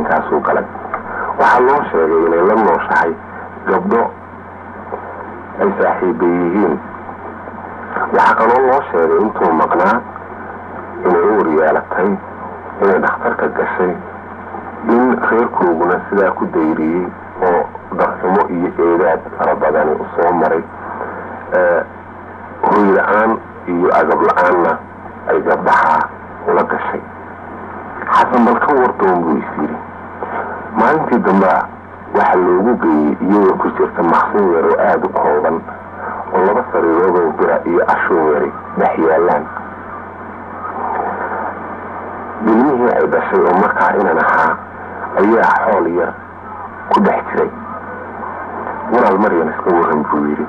arrinkaasuu galay. waxaa loo sheegay inay la nooshahay gabdho ay saaxiiba yihiin. waxaa kaloo loo sheegay intuu maqnaa inay uur yeelatay, inay dhakhtarka gashay, in reerkooguna sidaa ku dayriyey oo darxumo iyo eedaad fara badani u soo maray, hoy la-aan iyo agab la-aanna ay gabdhaha ula gashay. xasan bal ka wardoon buu is yidhi. maalintii dambe waxaa loogu geeyey iyagoo ku jirta maqsin yar oo aada u kooban oo 2 sariiroodoo bira iyo ashuun yari dhex yaalaan. ilmihii ay dhashay oo markaa inan ahaa ayaa xool yar ku dhex jiray. walaal Maryam iska warran buu yidhi.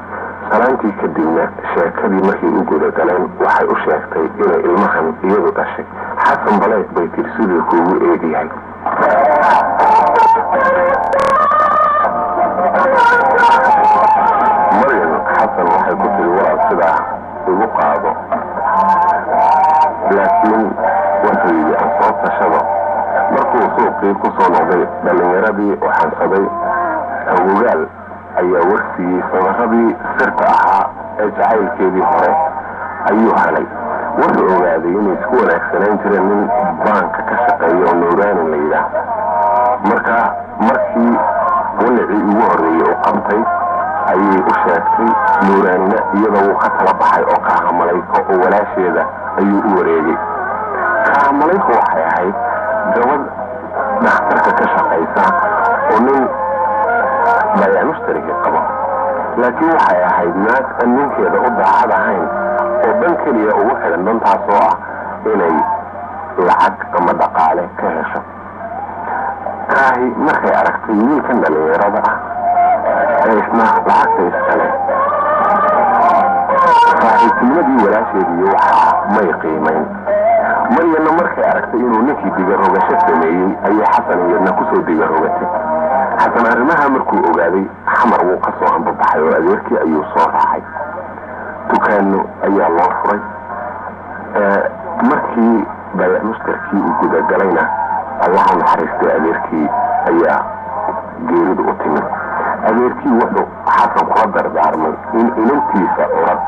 salaantii kadibna sheekadii markay u guda galeen waxay u sheegtay inay ilmahan iyadu dhashay. xasan baleed bay tiri siduu kuugu eegyahay. Maryam xasan waxay ku tiri walaal sidaa igu qaado, laakiin wuxuu yidhi aan soo tashado. markuu suuqii ku soo noqday dhallinyaradii u xansaday awogaal ayaa warsiiyey sabaradii sirta ahaa ee jacaylkeedii hore ayuu helay. wuxuu ogaaday inay isku wanaagsanaan jireen nin baanka ka shaqeeya oo nuuraanin la yidhaah. markii walicii ugu horreeyey u qabtay ayay u sheegtay nuuraanina iyadoo wuu ka tala baxay oo Kaahamalayko oo walaasheeda ayuu u wareegay. Kaahamalayko waxay ahayd gabadh dhakhtarka ka shaqaysa oo nin bayaan mushtariga qaba, laakiin waxay ahayd naag aan ninkeeda u daacad ahayn oo dhan keliya ugu xiran dantaasoo ah inay lacag ama dhaqaale ka hesho. kaahi markay aragtay wiilkan dhallinyarada ah ee isna lacagta iskale, saaxiibtinimadii walaasheedii waxaa may qiimayn. Maryamna markay aragtay inuu ninkii digarogasho sameeyey ayay xasan iyadna kusoo digarogatay. xasan arrimaha markuu ogaaday xamar wuu ka soo ambabaxay oo adeerkii ayuu soo raacay. dukaano ayaa loo furay. markii bayaan mushtarkii uu gudagalayna allaha naxariistay adeerkii ayaa geeridu u timid. adeerkii wuxuu xasan kula dardaarmay in inantiisa orad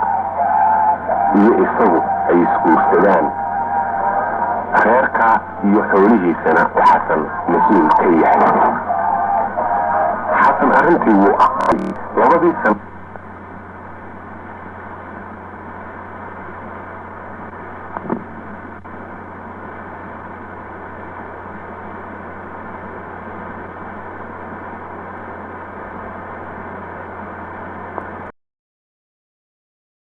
iyo isagu ay isguursadaan, reerka iyo xoolihiisana oo xasan mas-uul ka yahay. xasan arrintii wuu aqbalay. 2 sano